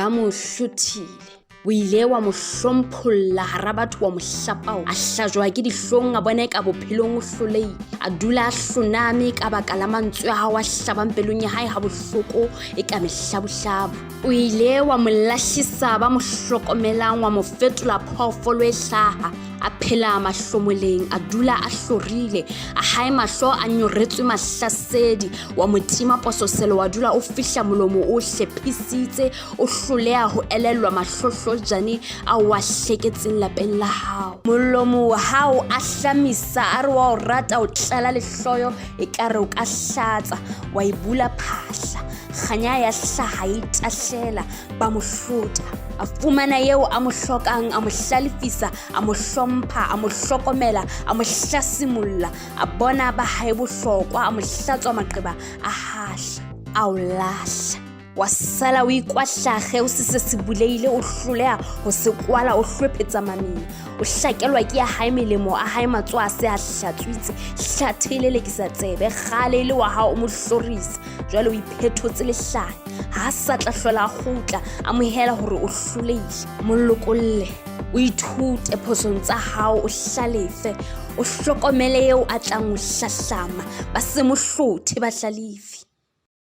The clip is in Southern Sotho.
ba mo hlothile. O ile wa mo hlompholla hara batho wa mo hlapao, a hlajwa ke dihlong a bona ka bophelong o hloleile, a dula a hloname ka baka la mantswe a hao a hlabang pelong ya hae ha bohloko e ka mehlabuhlabu. O ile wa mo lahlisa ba mo hlokomelang, wa mo fetola phoofolo e hlaha, a phela mahlomoleng, a dula a hlorile, a hae mahlo a nyoretswe mahlasedi, wa mo tima pososelo, wa dula o fihla molomo o hlephisitse, o hloleha ho elellwa mahlohlojane a wa hleketseng lapeng la hao. Molomo wa hao a hlamisa a re wa o rata o tlala lehloyo e kare o ka hlatsa, wa ibula phahla, kganya ya hlaha e tahlela, ba mo hlota, a fumana eo a mo hlokang, a mo hlalefisa, a mo hlompha, a mo hlokomela, a mo hlasimulla, a bona ba hae bohlokwa, a mo hlatswa maqeba a hahla, a o lahla. Wa sala o ikwahlage o se buleile, o hloleha ho se kwala, o hlophetse mamina, o hlakelwa ke ya hae melemo a hae matso a se a hlatswitse, hlathile le kisa tsebe, kgale ile wa hao o mo hlorisa, jwale o iphethotse lehlanya, ha sa tla hlola khutla, a mohela hore o hloleile. Mollokolle, o ithute phosong tsa hao, o hlalefe, o hlokomele eo a tlang o hlahlama, ba se mo hlothe ba hlalefi.